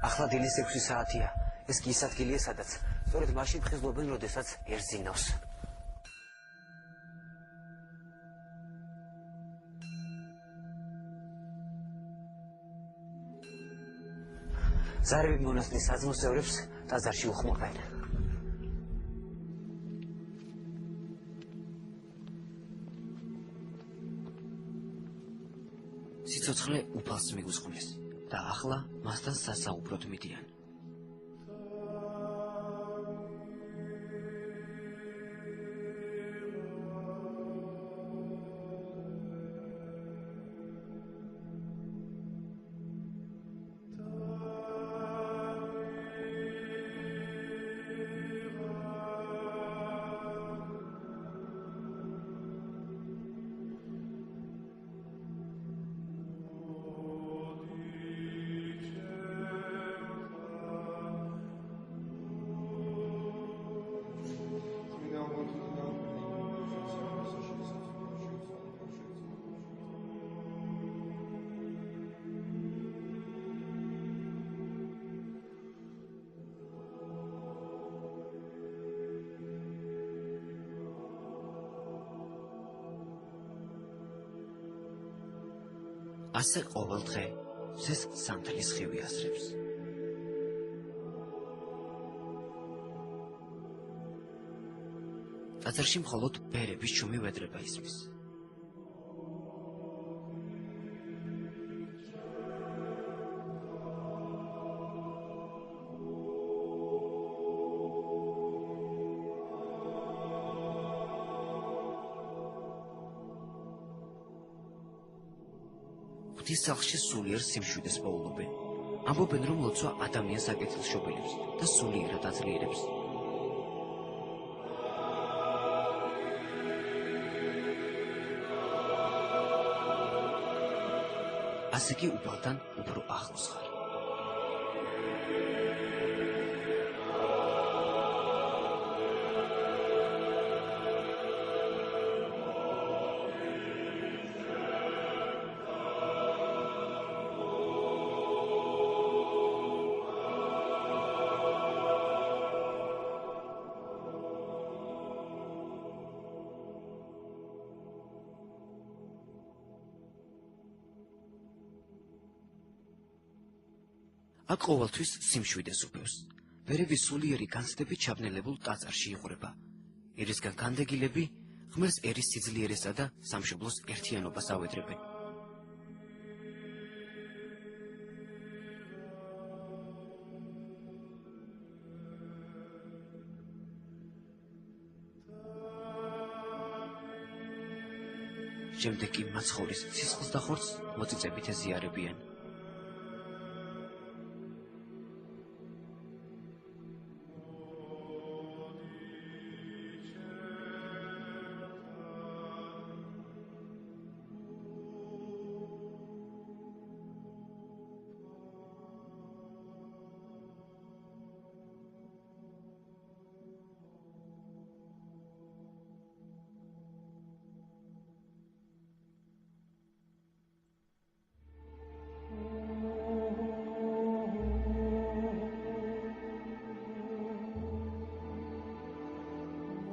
ახლა დილის 6 საათია. ეს კი ის ადგილია, სადაც სწორედ მაშინ ხიზლობენ, როდესაც ერს ძინავს. ზარები მონასტრის საძმოს წევრებს ტაძარში უხმობენ. სიცოცხლე უფალს მიგუსხმეს და ახლა მასთან სასაუბროდ მიდიან. ასე ყოველ დღე ზეს სანთლის ხივი ასრებს. ტაძარში მხოლოდ ბერების შუმი ვედრება ისმის. ღვთის სახლში სულიერ სიმშვიდეს პოულობენ. ამბობენ, რომ ლოცვა ადამიანს აკეთილშობილებს და სულიერად აძლიერებს. ასე კი უფალთან უფრო ახლოს ხარ. აქ ყოველთვის სიმშვიდეს უფევს. ბერების სულიერი განცდებით ჩაბნელებულ ტაძარში იღვრება. ერისგან განდეგილები ღმერთს ერის სიძლიერესა და სამშობლოს ერთიანობას ავედრებენ. შემდეგ კი მაცხოვრის სისხლს და ხორცს მოწიწებით ეზიარებიან.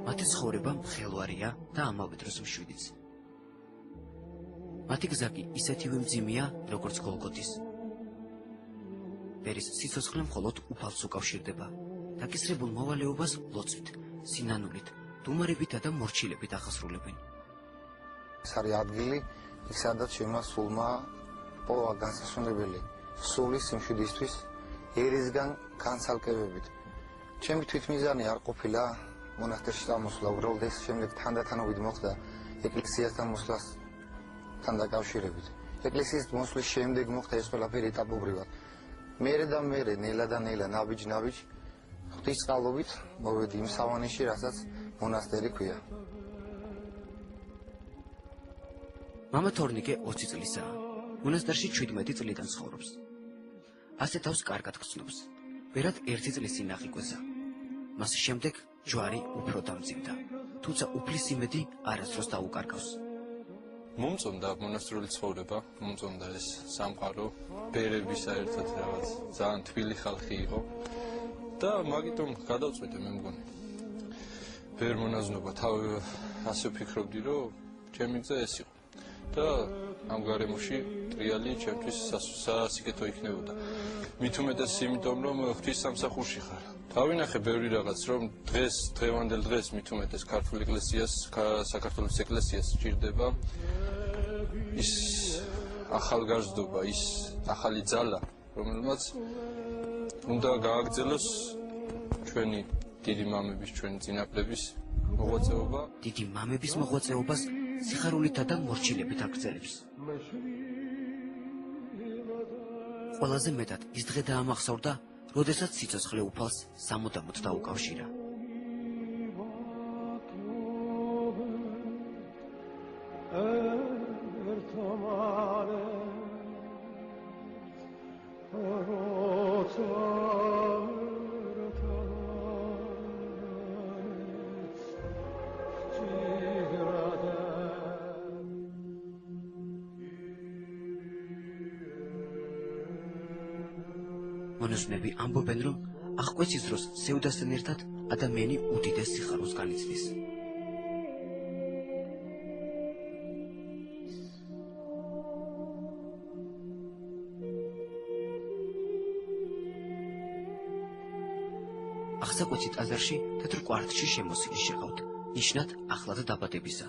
მათი ცხოვრება მხელვარია და ამავე დროს მშვიდიც. მათი გზა კი ისეთივე მძიმეა, როგორც გოლგოთის. ბერის სიცოცხლე მხოლოდ უფალს უკავშირდება. დაკისრებულ მოვალეობას ლოცვით, სინანულით, დუმარებითა და მორჩილებით ახასრულებენ. ეს არის ადგილი, იქ სადაც ჩემმა სულმა პოვა განსასვენებელი სულის სიმშვიდისთვის ერისგან განცალკევებით. ჩემი თვითმიზანი არ ყოფილა მონასტერში წამოსვლა, უბრალოდ ეს შემდეგ თანდათანობით მოხდა ეკლესიასთან მოსვლასთან დაკავშირებით. ეკლესიის მოსვლის შემდეგ მოხდა ეს ყველაფერი ეტაპობრივად. მერე და მერე, ნელა და ნელა, ნაბიჯ ღვთის წყალობით მოვედი იმ სავანეში, რასაც მონასტერი ქვია. მამა თორნიკე 20 წლისაა. მონასტერში 17 წლიდან ცხოვრობს. ასე თავს კარგად გრძნობს. ვერად 1 წლის წინ აღიკვეცა. მას შემდეგ ჯვარი უფრო დამძიმდა, თუმცა უფლის იმედი არასდროს დაუკარგავს. მომწონდა მონასტრული ცხოვრება, მომწონდა ეს სამყარო, ბერები საერთოდ რაღაც ძალიან თბილი ხალხი იყო და მაგიტომ გადავწყვიტე მე მგონი. ვერ მონაზნობა, თავი ასე ვფიქრობდი, რომ ჩემი გზა ეს იყო. და ამ გარემოში ტრიალი ჩემთვის სასიკეთო იქნებოდა. მით უმეტეს იმიტომ, რომ ღვთის სამსახურში ხარ. დავინახე ბევრი რაღაც, რომ დღევანდელ დღეს მით უმეტეს ქართულ ეკლესიას, საქართველოს ეკლესიას სჭირდება ის ახალგაზრდობა, ის ახალი ძალა, რომელმაც უნდა გააგრძელოს ჩვენი დიდი მამების, ჩვენი წინაპრების მოღვაწეობა. დიდი მამების მოღვაწეობას სიხარულითა და მორჩილებით აგრძელებს. ყველაზე მეტად ის დღე დაამახსოვრდა, როდესაც სიცოცხლე უფალს სამუდამოდ დაუკავშირა. მონაზვნები ამბობენ, რომ აღკვეცის დროს სევდასთან ერთად ადამიანი უდიდეს სიხარულს განიცდის. აღსაკვეთი ტაძარში თეთრ კვართში შემოსილი შეყავთ, ნიშნად ახლად დაბადებისა.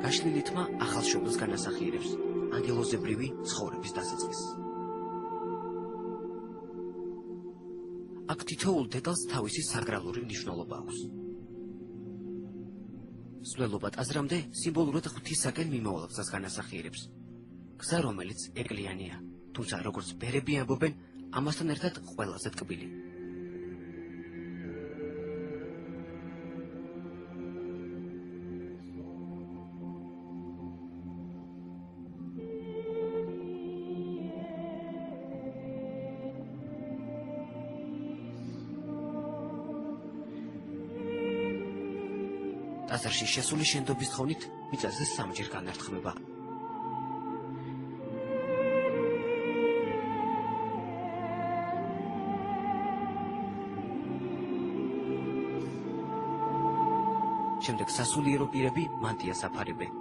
გაშლილი თმა ახალშობილს განასახიერებს ანგელოზებრივი ცხოვრების დასაწყისს. აქ თითოეულ დეტალს თავისი საგრალური მნიშვნელობა აქვს. სვლელობა ტაძრამდე სიმბოლურად ღვთისაკენ მიმავალ გზას განასახიერებს. გზა, რომელიც ეკლიანია, თუმცა როგორც ბერები ამბობენ, ამასთან ერთად ყველაზე ტკბილი. ტაძარში შესული შენდობის თხოვნით მიწაზე სამჯერ განართხმება. შემდეგ სასულიერო პირები მანტიას აფარებენ,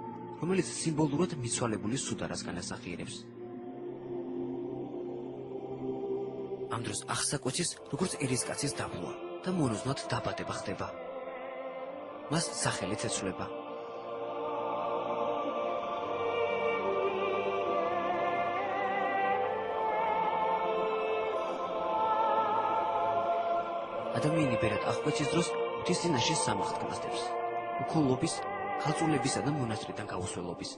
რომელიც სიმბოლურად მიცვალებული სუდარას განასახიერებს. ამ დროს აღსაკვეთის როგორც ერისკაცის დაბლოა და მონაზვნად დაბადება ხდება. მას სახელით ეცვლება. ადამიანი ბერად აღკვეცის დროს ღვთის წინაშე სამახთ გასდევს. უქოლობის, ხალწულებისა და მონასტრიდან გაუსვლელობის.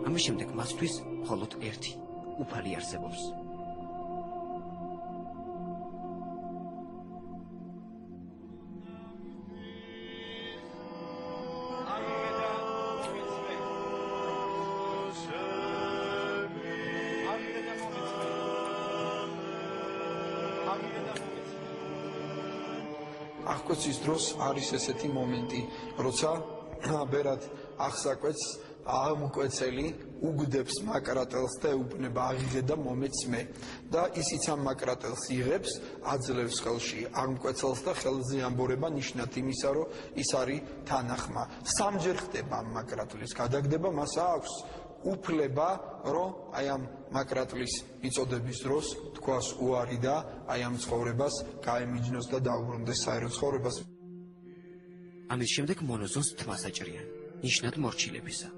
ამის შემდეგ მასთვის მხოლოდ ერთი უფალი არსებობს. აღკვეცის დროს არის ესეთი მომენტი, როცა ბერად აღსაკვეთს აღმკვეცელი უგდებს მაკრატელს და ეუბნება აღიღე და მომეც მე და ისიც ამ მაკრატელს იღებს, აძლევს ხელში აღმკვეცელს და ხელზე ამბორება ნიშნად იმისა, რომ ის არის თანახმა. სამჯერ ხდება ამ მაკრატლის გადაგდება, მას აქვს უფლება, რომ აი ამ მაკრატლის მიწოდების დროს თქვას უარი და აი ამ ცხოვრებას გაემიჯნოს და დაუბრუნდეს საერო ცხოვრებას. ამის შემდეგ მონაზონს თმას აჭრიან, ნიშნად მორჩილებისა.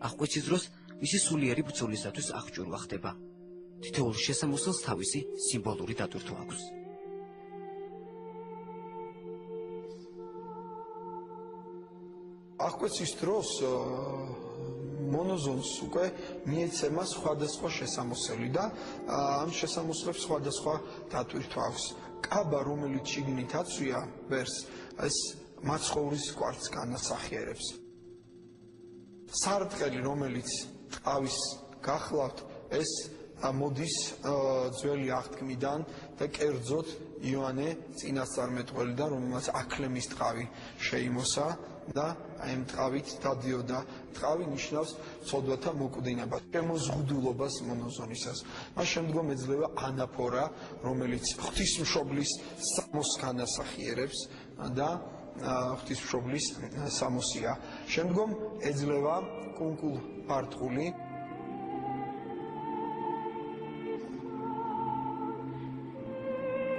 აღკვეცის დროს მისი სულიერი ბრძოლისათვის აღჭურვა ხდება. თითოეულ შესამოსელს თავისი სიმბოლური დატვირთვა აქვს. აღკვეცის დროს მონაზონს უკვე მიეცემა სხვადასხვა შესამოსელი და ამ შესამოსლებს სხვადასხვა დატვირთვა აქვს. კაბა, რომელიც შიგნით აცვია ბერს, ეს მაცხოვრის კვართს განასახიერებს. სარტყელი, რომელიც ტყავის გახლავთ ეს მოდის ძველი აღთქმიდან და კერძოდ იოანე წინასწარმეტყველიდან, რომელმაც აქლემის ტყავი შეიმოსა და აი ამ ტყავით დადიოდა. ტყავი ნიშნავს ცოდვათა მოკვდინებას, შემოზღუდულობას მონოზონისას. მას შემდგომ ეძლევა ანაფორა, რომელიც ღვთისმშობლის სამოს განასახიერებს და ღვთისმშობლის სამოსია. შემდგომ ეძლევა კუნკულ-ბარტყული,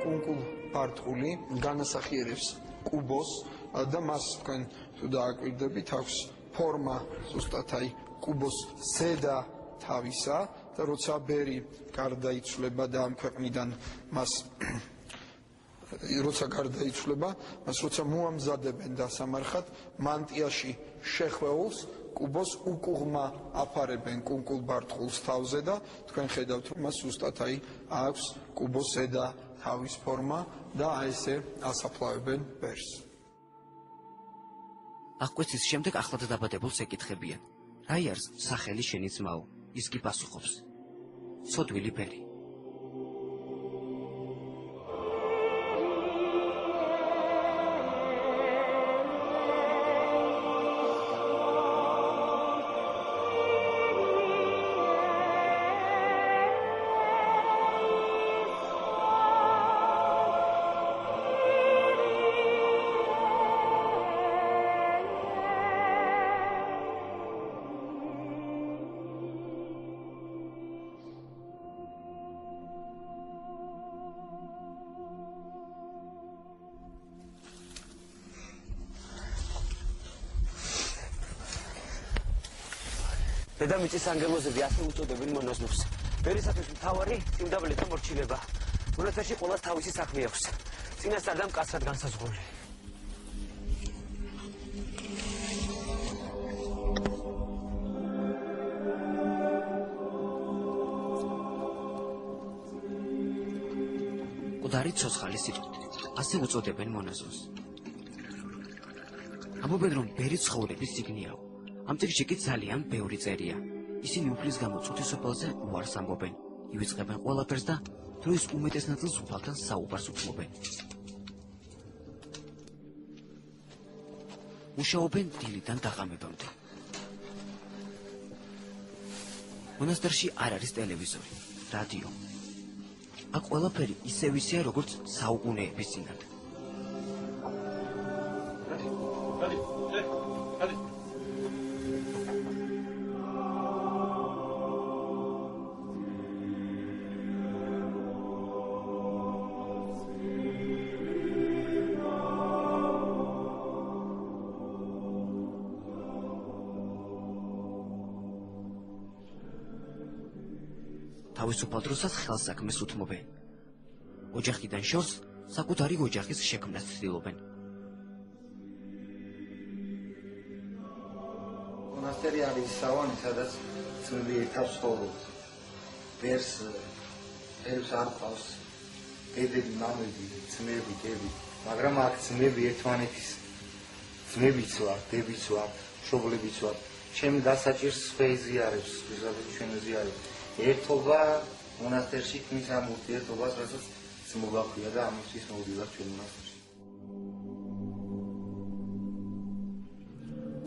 კუნკულ-ბარტყული განასახიერებს კუბოს და მას თქვენ თუ დააკვირდებით აქვს ფორმა ზუსტად აი კუბოს ზედა თავისა და როცა ბერი გარდაიცვლება და ამ ქვეყნიდან მას როცა მოამზადებენ დასამარხად მანტიაში შეხვეულს კუბოს უკუღმა აფარებენ კუნკულ-ბარტყულს თავზე და თქვენ ხედავთ რომ მას ზუსტად აი აქვს კუბოს ზედა თავის ფორმა და აი ესე ასაფლავებენ ბერს. აღკვეცის შემდეგ ახლად დაბადებულს ეკითხებიან: "რაი არის სახელი შენი ძმაო?" ის კი პასუხობს: "ცოდვილი ბერი." დედამიწის ანგელოზები ასე უწოდებენ მონაზვნებს. ბერისათვის მთავარი სიმდაბლე და მორჩილება. მონასტერში ყველას თავისი საქმე აქვს. წინასწარ და მკაცრად განსაზღვრული. მკვდარი ცოცხალი სიტყვით ასე უწოდებენ მონაზვნს. ამბობენ რომ ბერი ცხოვრების სიგნიაო. ამ წიგნში კი ძალიან ბევრი წერია. ისინი უფლის გამო წუთისოფალზე უარს ამბობენ, ივიწყებენ ყველაფერს და დროის უმეტეს ნაწილს უფალთან საუბარს უთმობენ. მუშაობენ დილიდან დაღამებამდე. მონასტერში არ არის ტელევიზორი, რადიო. აქ ყველაფერი ისე ვისია, როგორც საუკუნეების წინათ. თავისუფალ დროსაც ხელსაქმეს უთმობენ. ოჯახიდან შორს საკუთარი ოჯახის შექმნას ცდილობენ. მონასტერი არის სავანი, სადაც ძმები ერთად ცხოვრობს. ბერს არ ყავს დედები, მამები, ძმები, დები, მაგრამ აქ ძმები ერთმანეთის ძმებიც ვართ, დებიც ვართ, მშობლებიც ვართ. ჩემი დასაჭირს შეიზიარებს, ვიზავით ჩვენ ზიარებს. ერთობა მონასტერში ქმნის ამ ურთიერთობას, რასაც ძმობა ქვია და ამისთვის მოვიდივართ ჩვენ მონასტერში.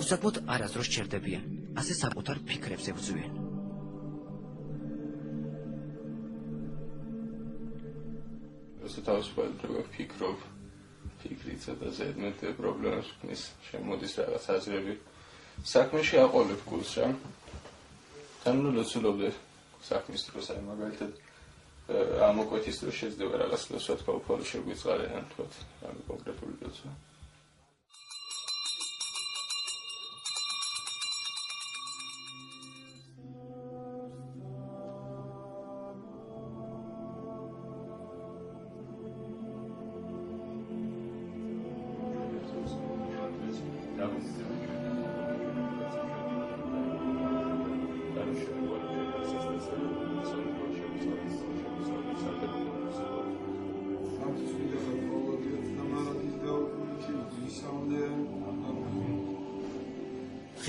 უსაკმოდ არასდროს ჩერდებიან, ასე საკუთარ ფიქრებს ებრძვიან. ასე თავისუფალად ვფიქრობ, ფიქრიცა და ზედმეტ პრობლემას ქმნის, შემოდის რაღაც აზრები. საქმეში აყოლებ გულს რა. თანმიმდევრულად საქმის დროს აი მაგალითად ამ მოკვეთის დროს შეიძლება რაღაც ლოსვა თქვა უფალო შეგვიწყარიან თქვა ამ კონკრეტული ლოსვა.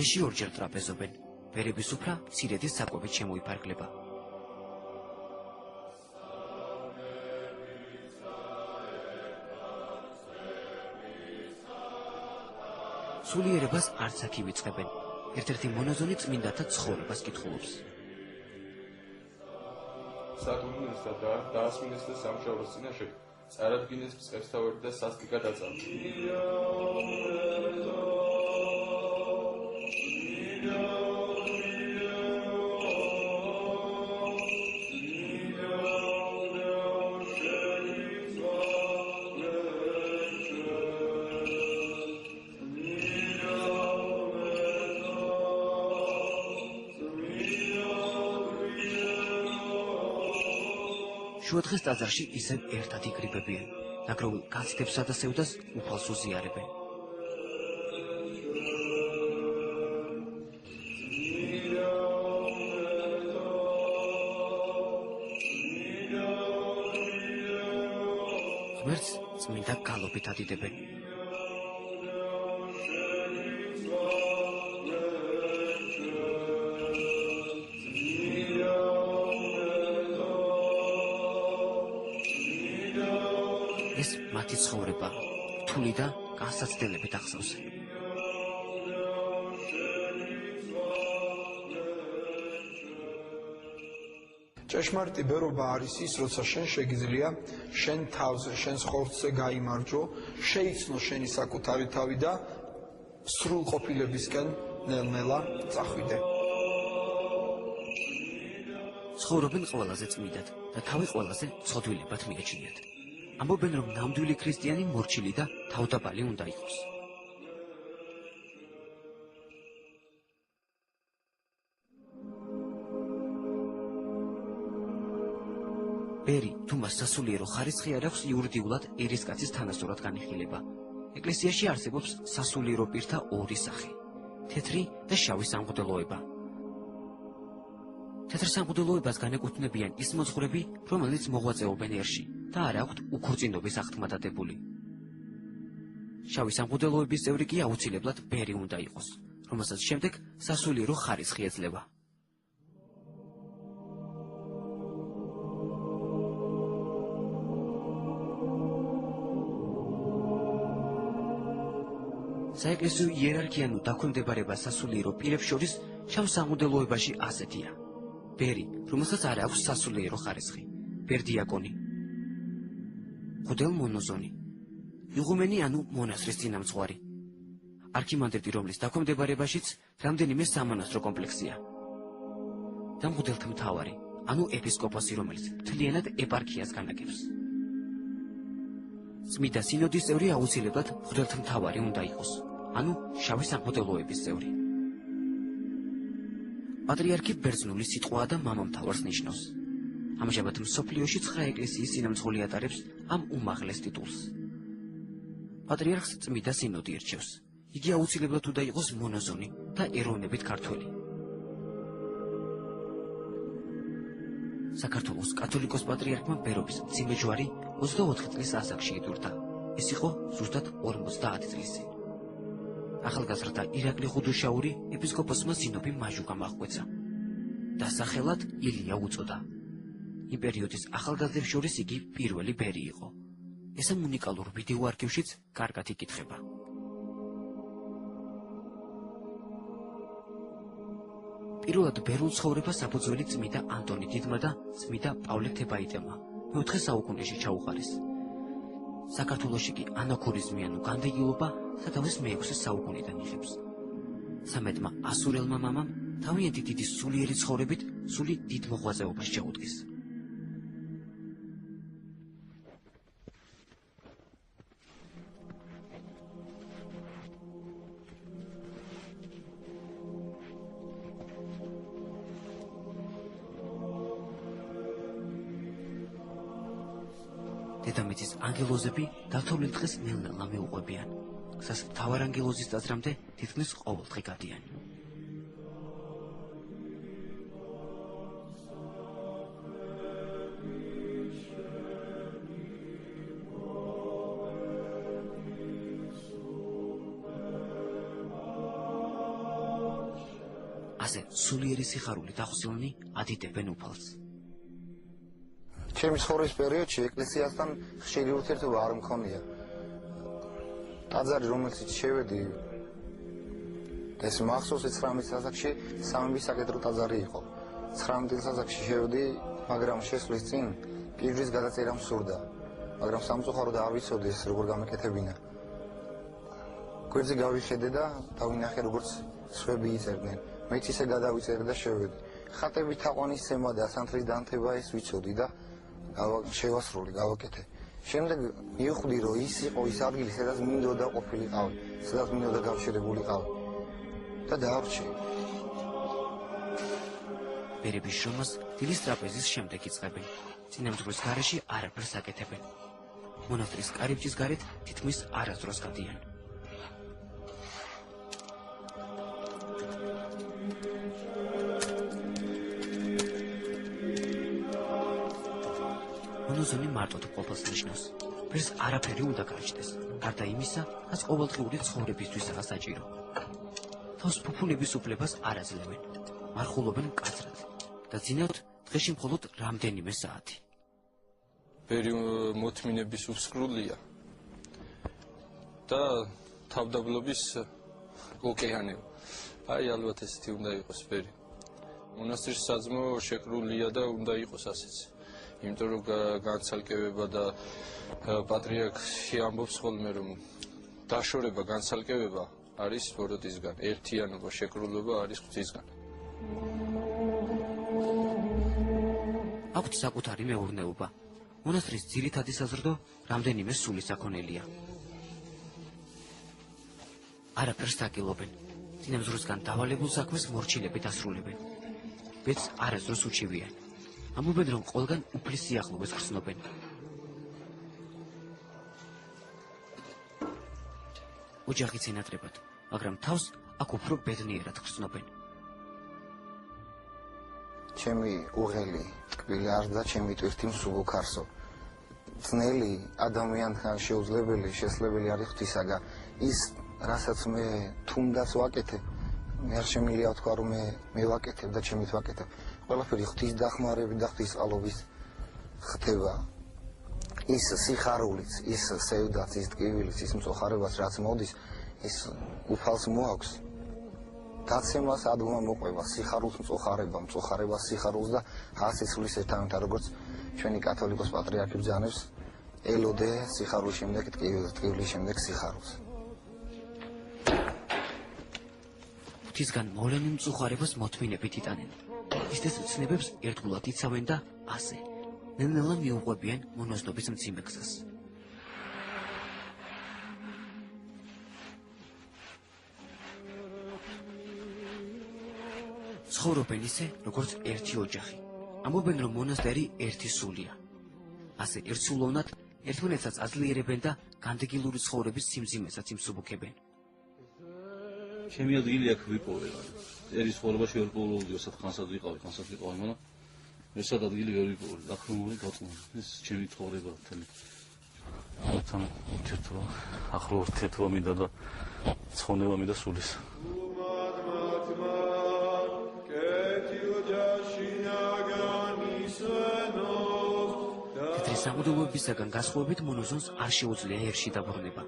ღიში ორჯერ ტრაპეზობენ. ბერების უფრა მცირედის საკვებით შემოიფარგლება. სულიერებას არც აქ ივიწყებენ. ერთ-ერთი მონაზონი წმინდათა ცხოვრებას კითხულობს. სატურნისა და დაასმინეს და სამშაბლოს წინაშე წარადგინეს მწყებსთავები და სასტიკა დაწამდა. შუადღეს ტაძარში ისევ ერთად იკრიბებიან. ნაგროვილ განცდებსა და სევდას უფალს უზიარებენ. ღმერთს წმინდა გალობით ადიდებენ. ეს მათი ცხოვრება, რთული და განსაცდელებით ახსოვს. ჭეშმარიტი ბერობა არის ის, როცა შენ შეგიძლია შენ თავზე, შენ ხორცზე გაიმარჯო, შეიცნო შენი საკუთარი თავი და სრულყოფილებისკენ ნელ-ნელა წახვიდე. ცხოვრობენ ყველაზე წმინდად და თავი ყველაზე ცოდვილებად მიაჩნიათ. ამბობენ, რომ ნამდვილი ქრისტიანი მორჩილი და თავდაბალი უნდა იყოს. ბერი, თუ მას სასულიერო ხარისხი არ აქვს, იურიდიულად ერისკაცის თანასწორად განიხილება. ეკლესიაში არსებობს სასულიერო პირთა ორი სახე: თეთრი და შავი სამღვდელოება. თეთრ სამღვდელოებას განეკუთვნებიან ის მოძღვრები, რომელიც მოღვაწეობენ ერში და არ აქვთ უქორწინობის აღთქმა დადებული. შავი სამღვდელოების წევრი კი აუცილებლად ბერი უნდა იყოს, რომელსაც შემდეგ სასულიერო ხარისხი ეძლევა. საეკლესიო იერარქიანო დაქვემდებარება სასულიერო პირებს შორის შავ სამღვდელოებაში ასეთია: ბერი, რომელსაც არ აქვს სასულიერო ხარისხი, ბერდიაკონი, მღვდელმონოზონი, იღუმენი ანუ მონასტრის წინამძღვარი, არქიმანდრიტი, რომლის დაქვემდებარებაშიც რამდენიმე სამონასტრო კომპლექსია, და მღვდელთმთავარი, ანუ ეპისკოპოსი, რომელიც მთლიანად ეპარქიას განაგებს. წმიდა სინოდის წევრი აუცილებლად მღვდელთმთავარი უნდა იყოს, ანუ შავი სამღვდელოების წევრი. პატრიარქი ბერძნული სიტყვაა და მამამთავარს ნიშნავს. ამჟამად მსოფლიოში 9 ეკლესიის წინამძღოლი ატარებს ამ უმაღლეს ტიტულს. პატრიარქს წმიდა სინოდი ირჩევს. იგი აუცილებლად უნდა იყოს მონაზონი და ეროვნებით ქართველი. საქართველოს კათოლიკოს პატრიარქმა ბერობის მძიმე ჯვარი 24 წლის ასაკში იდურდა. ეს იყო ზუსტად 50 წლის წინ. ახალგაზრდა ირაკლი ხუდუშაური ეპისკოპოსმა სინოფი მაჟუკამ აღკვეცა. დასახელად ილია უწოდა. იმ პერიოდის ახალგაზრდებს შორის იგი პირველი ბერი იყო. ეს ამ უნიკალურ ვიდეო არქივშიც კარგად იკითხება. პირველად ბერულ ცხოვრებას საფუძველი წმიდა ანტონი დიდმა და წმიდა პავლე თებაიტელმა მე-4 საუკუნეში ჩაუყარეს. საქართველოში კი ანაქორიზმიანო განდეგილობა სათავეს მე-6 საუკუნიდან იღებს. სამედმა ასურელმა მამამ თავიანთი დიდი სულიერი ცხოვრებით სული დიდ მოღვაწეობას შეუდგეს. დედამიწის ანგელოზები დათოვლილ დღეს ნელ-ნელა მეუყვებიან. გზას მთავარ ანგელოზის ტაძრამდე თითქმის ყოველდღე გადიან. ასე სულიერი სიხარულით ახსილნი ადიდებენ უფალს. ჩემი ცხოვრების პერიოდში ეკლესიასთან ხშირი ურთიერთობა არ მქონია. ტაძარი, რომელშიც შევედი, ეს მახსოვს 19 ასაკში სამების საკეთრო ტაძარი იყო. 19 ასაკში შევედი, მაგრამ შესვლის წინ პირის გადაწერა მსურდა. მაგრამ სამწუხაროდ არ ვიცოდი ეს როგორ გამეკეთებინა. გვერდზე გავიხედე და დავინახე როგორც სხვები იწერდნენ. მეც ისე გადავიწერე და შევედი. ხატები თაყვანისცემა და სანთლის დანთება ეს ვიცოდი და შევასრულე, გავაკეთე. შემდეგ მივხვდი, რომ ის იყო ის ადგილი, სადაც მინდოდა ყოფილიყავი, სადაც მინდოდა გავშერებულიყავი და დაავრჩე. ბერების შრომას დილის ტრაპეზის შემდეგ იწყებენ. წინამძღვრის გარეშე არაფერს აკეთებენ. მონასტრის კარიბჭის გარეთ თითქმის არასდროს გადიან. მონოზონი მარტოდ ყოფილს ნიშნავს. ფერს არაფერი უნდა გააჩნდეს, გარდა იმისა, რაც ყოველდღიური ცხოვრებისთვისაა საჭირო. თავს ფუფუნების უფლებას არ აძლევენ, მარხულობენ მკაცრად და ძინავთ დღეში მხოლოდ რამდენიმე საათი. ბერი მოთმინების უსკრულია და თავდაბლობის ოკეანე. აი ალბათ ესეთი უნდა იყოს ბერი. მონასტრის საძმო შეკრულია და უნდა იყოს ასეც. იმიტომ რომ განცალკევება და პატრიარქი ამბობს ხოლმე რომ დაშორება, განცალკევება არის ბოროტისგან, ერთიანობა, შეკრულება არის ღვთისგან. აქვთ საკუთარი მეურნეობა. მონასტრის ძირითადი საზრდო რამდენიმე სულის აქონელია. არაფერს დაკილობენ. წინამძღვრისგან დავალებულ საქმეს მორჩილებით ასრულებენ. ბედს არასდროს უჩივიან. ამბობენ, რომ ყველგან უფლის სიახლოვეს ხსნობენ. ოჯახიც ენატრებათ, მაგრამ თავს აქ უფრო ბედნიერად ხსნობენ. ჩემი უღელი ტკბილი არ და ჩემი ტვირთი მსუბუქარსო. ძნელი ადამიანთან შეუძლებელი, შესაძლებელი არის ღვთისაგან. ის, რასაც მე თუნდაც ვაკეთებ, მე არ შემიძლია თქვა, რომ მე ვაკეთებ და ჩემით ვაკეთებ. ყველაფერი ღვთის დახმარებით და ღვთის წყალობით ხდება. ის სიხარულიც, ის სევდაც, ის ტკივილიც, ის მწოხარებაც, რაც მოდის, ის უფალს მოაქვს. დაცემას ადგმა მოყვება, სიხარულს მწოხარება, მწოხარებას სიხარულს და ასიცვლის ერთმანეთთან, როგორც ჩვენი კათოლიკოს პატრიარქი ბრძანებს, ელოდე სიხარულის შემდეგ ტკივილს, ტკივილის შემდეგ სიხარულს. ღვთისგან მოვლენილ მწუხარებას მოთმინებით იტანენ. ისეთ ცნებებს ერთგულად იცავენ და ასე. ნელ-ნელა მიუყვებიან მონაზვნობის მძიმე გზას. ცხოვრობენ ისე, როგორც ერთი ოჯახი. ამბობენ, რომ მონასტერი ერთი სულია. ასე ერთსულოვნად ერთმანეთსაც აძლიერებენ და განდეგილური ცხოვრების სიმძიმესაც იმსუბუქებენ. ჩემი ადგილი აქ ვიპოვე. ერის ცხოვრებაში ვერ პოულობდი, ხანსად ვიყავი, მაგრამ ესად ადგილი ვერ ვიპოვე. აქ რომ გავწმუნდი, ეს ჩემი ცხოვრება მთელი. თან ურთიერთობა, ახლო ურთიერთობა მინდა და ცხონება მინდა სულის. თეთრი სამუდამოებისაგან გასხოვებით მონოზონს არ შეუძლია ერში დაბრუნება.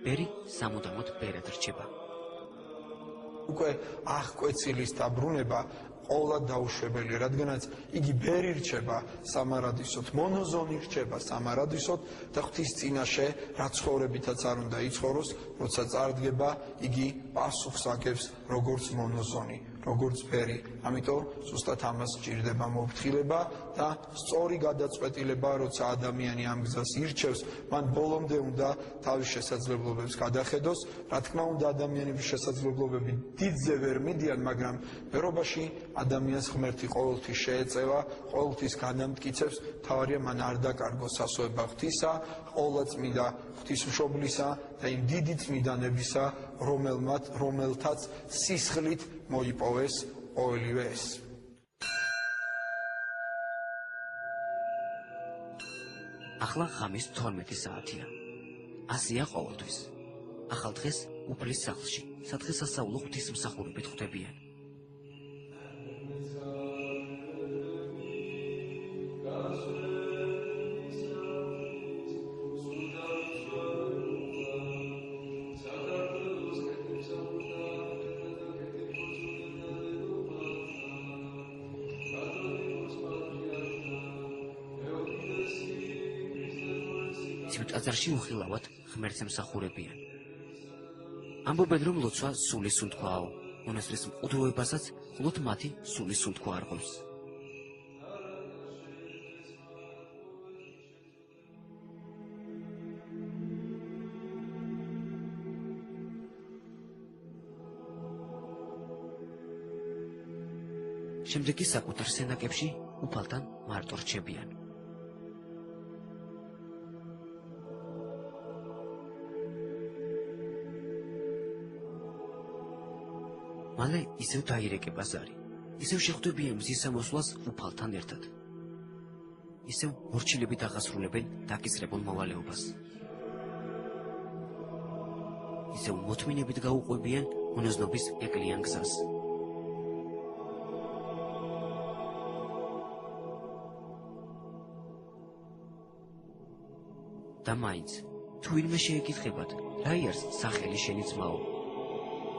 ბერი სამუდამოდ ბერად რჩება. უკვე აღკვეცილის დაბრუნება ყოლად დაუშვებელია, რადგანაც იგი ბერი რჩება სამარადისოდ, მონოზონი რჩება სამარადისოდ და ღვთის წინაშე რაც ცხოვრებითაც არ უნდა იცხოვროს, როცა წარდგება, იგი პასუხს აგებს როგორც მონოზონი, როგორც ბერი. ამიტომ ზუსტად ამას სჭირდება მოფრთხილება და სწორი გადაწყვეტილება, როცა ადამიანი ამ გზას ირჩევს, მან ბოლომდე უნდა თავის შესაძლებლობებს გადახედოს. რა თქმა უნდა, ადამიანების შესაძლებლობები დიდზე ვერ მიდიან, მაგრამ მერობაში ადამიანს ღმერთი ყოველთვის შეეწევა, ყოველთვის განამტკიცებს, თავარია მან არ დაკარგოს ასოება ღვთისა, ყოვლადწმინდა ღვთისმშობლისა და იმ დიდი წმინდანებისა, რომელთაც სისხლით მოიპოვეს ყოველივე ეს. ახლა ღამის 12 საათია. ასეა ყოველთვის. ახალ დღეს უფლის სახლში, სადღესასწაულო ღვთისმსახურებით ხვდებიან. ცივ ტაძარში უხილავად ღმერთს ემსახურებიან. ამბობენ, რომ ლოცვა სულის სუნთქვაო, მონასტრის მყუდროებასაც მხოლოდ მათი სულის სუნთქვა არღვევს. შემდეგ კი საკუთარ სენაკებში უფალთან მარტო რჩებიან. მალე ისევ დაირეკება ზარი. ისევ შეხვდებიან მზის სამოსვლას უფალთან ერთად. ისევ მორჩილებით აღასრულებენ დაკისრებულ მოვალეობას. ისევ მოთმინებით გაუყვებიან მონაზნობის ეკლიან გზას. და მაინც, თუ ვინმე შეეკითხებათ, რა იარს სახელი შენი ძმაო?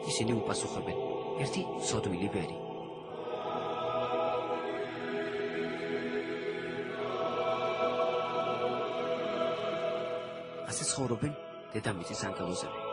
ისინი უპასუხებენ, ერთი სოდვილი ბერი. ასე ცხოვრობენ დედამიწის ანგელოზები.